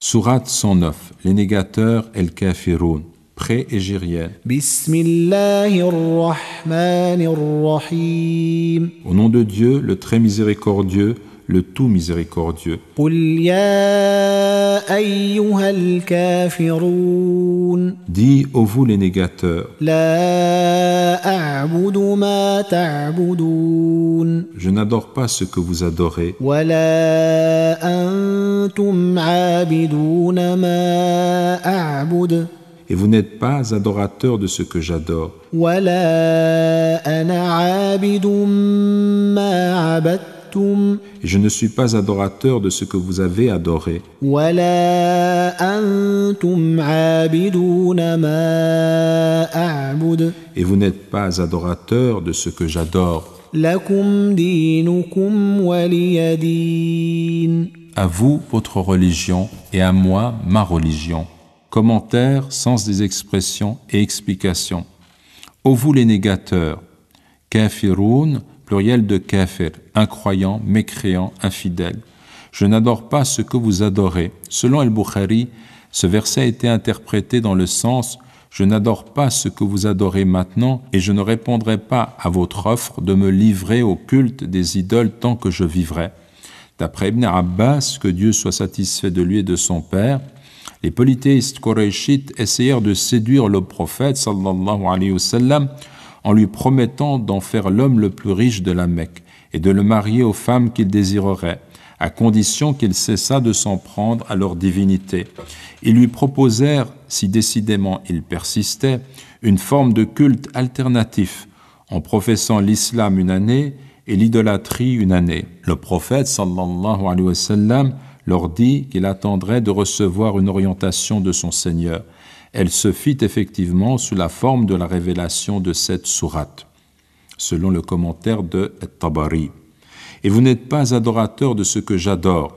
Sourate 109, les négateurs El-Kafiroun, pré-égérienne. Bismillahir-Rahmanir-Rahim. Au nom de Dieu, le très miséricordieux, le tout miséricordieux. Qul ya ayyuhal kafirun. Dis, ô vous les négateurs, La a'budu ma ta'budun. je n'adore pas ce que vous adorez, Wa la antum 'abiduna ma a'bud. et vous n'êtes pas adorateurs de ce que j'adore, Wa la ana 'abidun ma 'abadtum. et je ne suis pas adorateur de ce que vous avez adoré, ولا أنتم عابدون ما أعبد et vous n'êtes pas adorateurs de ce que j'adore. لكم دينكم ولي دين. À vous, votre religion, et à moi, ma religion. Commentaire, sens des expressions et explications. Ô vous les négateurs, kafiroun, pluriel de kafir, incroyant, mécréant, infidèle. Je n'adore pas ce que vous adorez. Selon Al-Bukhari, ce verset a été interprété dans le sens « Je n'adore pas ce que vous adorez maintenant et je ne répondrai pas à votre offre de me livrer au culte des idoles tant que je vivrai. » D'après Ibn Abbas, que Dieu soit satisfait de lui et de son père, les polythéistes qurayshites essayèrent de séduire le prophète sallallahu alayhi wa sallam en lui promettant d'en faire l'homme le plus riche de la Mecque et de le marier aux femmes qu'il désirerait, à condition qu'il cessât de s'en prendre à leur divinité. Ils lui proposèrent, si décidément il persistait, une forme de culte alternatif, en professant l'islam une année et l'idolâtrie une année. Le prophète sallallahu alayhi wa sallam leur dit qu'il attendrait de recevoir une orientation de son Seigneur. Elle se fit effectivement sous la forme de la révélation de cette sourate, selon le commentaire de At-Tabari. Et vous n'êtes pas adorateurs de ce que j'adore.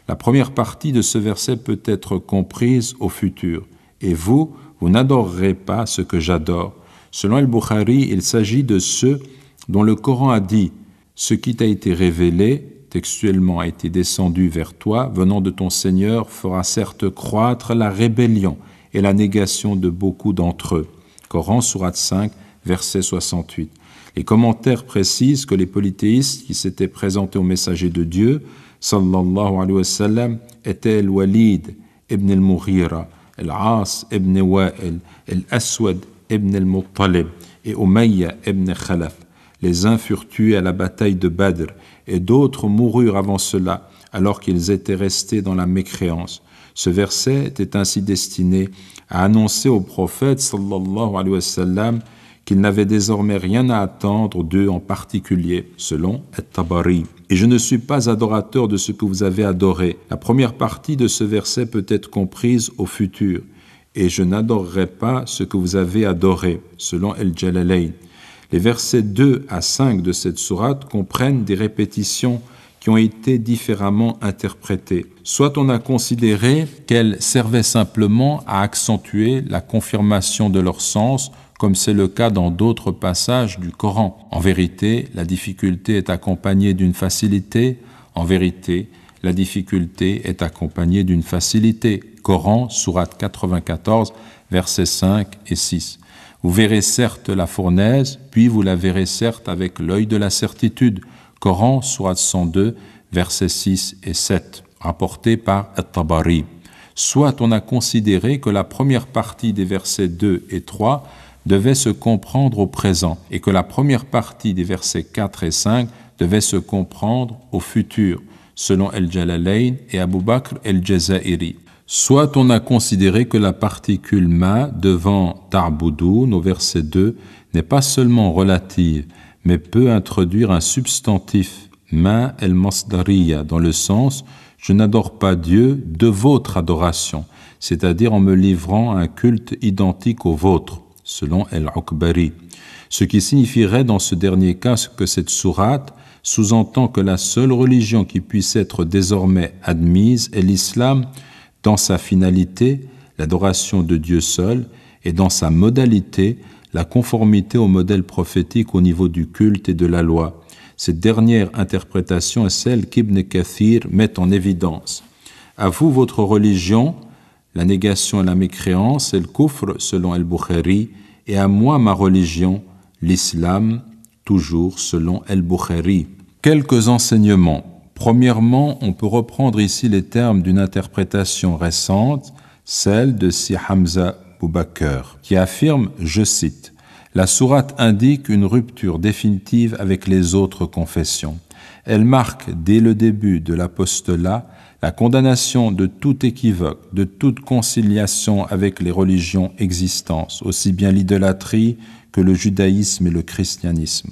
La première partie de ce verset peut être comprise au futur. Et vous n'adorerez pas ce que j'adore. Selon Al-Bukhari, il s'agit de ceux dont le Coran a dit « Ce qui t'a été révélé, textuellement a été descendu vers toi, venant de ton Seigneur, fera certes croître la rébellion et la négation de beaucoup d'entre eux. » Coran, sourate 5, verset 68. Les commentaires précisent que les polythéistes qui s'étaient présentés au messager de Dieu, sallallahu alayhi wa sallam, étaient al-Walid ibn al-Mughira, al-As ibn Wa'il, al-Aswad ibn al-Muttalib et Umayya ibn Khalaf. Les uns furent tués à la bataille de Badr et d'autres moururent avant cela, alors qu'ils étaient restés dans la mécréance. Ce verset était ainsi destiné à annoncer au prophète sallallahu alayhi wa sallam qu'il n'avait désormais rien à attendre d'eux en particulier, selon At-Tabari. Et je ne suis pas adorateur de ce que vous avez adoré. La première partie de ce verset peut être comprise au futur. Et je n'adorerai pas ce que vous avez adoré, selon Al-Jalalayn. Les versets 2 à 5 de cette sourate comprennent des répétitions qui ont été différemment interprétées. Soit on a considéré qu'elles servaient simplement à accentuer la confirmation de leur sens, comme c'est le cas dans d'autres passages du Coran. En vérité, la difficulté est accompagnée d'une facilité. En vérité, la difficulté est accompagnée d'une facilité. Coran, sourate 94, versets 5 et 6. Vous verrez certes la fournaise, puis vous la verrez certes avec l'œil de la certitude. Coran, sourate 102, versets 6 et 7, rapporté par At-Tabari. Soit on a considéré que la première partie des versets 2 et 3 devait se comprendre au présent et que la première partie des versets 4 et 5 devait se comprendre au futur, selon Al-Jalalayn et Abu Bakr al-Jazairi. Soit on a considéré que la particule ma devant ta'budun au verset 2 n'est pas seulement relative, mais peut introduire un substantif ma el-masdariya dans le sens « je n'adore pas Dieu de votre adoration », c'est-à-dire en me livrant à un culte identique au vôtre, selon Al-Ukbari. Ce qui signifierait dans ce dernier cas que cette sourate sous-entend que la seule religion qui puisse être désormais admise est l'islam dans sa finalité, l'adoration de Dieu seul, et dans sa modalité, la conformité au modèle prophétique au niveau du culte et de la loi. Cette dernière interprétation est celle qu'Ibn Kathir met en évidence. À vous votre religion, la négation et la mécréance, et le kufr selon Al-Bukhari, et à moi ma religion, l'islam, toujours selon Al-Bukhari. Quelques enseignements. Premièrement, on peut reprendre ici les termes d'une interprétation récente, celle de Si Hamza Boubaker, qui affirme, je cite, « La sourate indique une rupture définitive avec les autres confessions. Elle marque, dès le début de l'apostolat, la condamnation de tout équivoque, de toute conciliation avec les religions existantes, aussi bien l'idolâtrie que le judaïsme et le christianisme.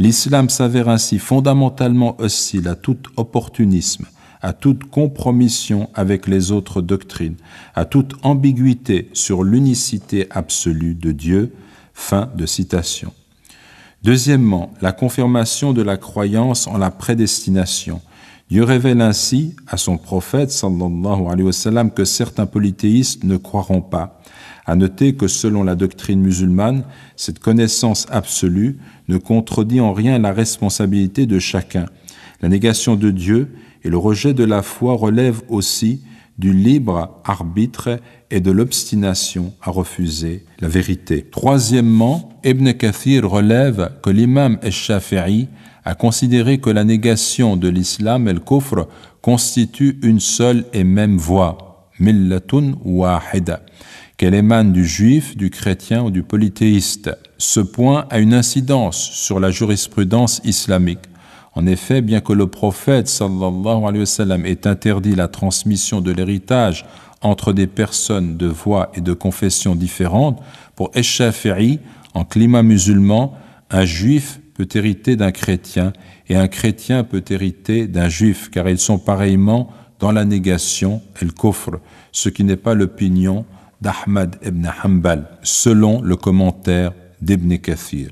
L'islam s'avère ainsi fondamentalement hostile à tout opportunisme, à toute compromission avec les autres doctrines, à toute ambiguïté sur l'unicité absolue de Dieu. » Fin de citation. Deuxièmement, la confirmation de la croyance en la prédestination. Dieu révèle ainsi à son prophète sallallahu alayhi wa sallam que certains polythéistes ne croiront pas. À noter que selon la doctrine musulmane, cette connaissance absolue ne contredit en rien la responsabilité de chacun. La négation de Dieu et le rejet de la foi relèvent aussi du libre arbitre et de l'obstination à refuser la vérité. Troisièmement, Ibn Kathir relève que l'imam al-Shafi'i a considéré que la négation de l'islam et le kufr constitue une seule et même voie, millatun wahida, qu'elle émane du juif, du chrétien ou du polythéiste. Ce point a une incidence sur la jurisprudence islamique. En effet, bien que le prophète sallallahu alayhi wa sallam ait interdit la transmission de l'héritage entre des personnes de voix et de confessions différentes, pour Ash-Shafi'i, en climat musulman, un juif peut hériter d'un chrétien et un chrétien peut hériter d'un juif, car ils sont pareillement dans la négation et le kufr, ce qui n'est pas l'opinion d'Ahmad ibn Hanbal, selon le commentaire d'Ibn Kathir.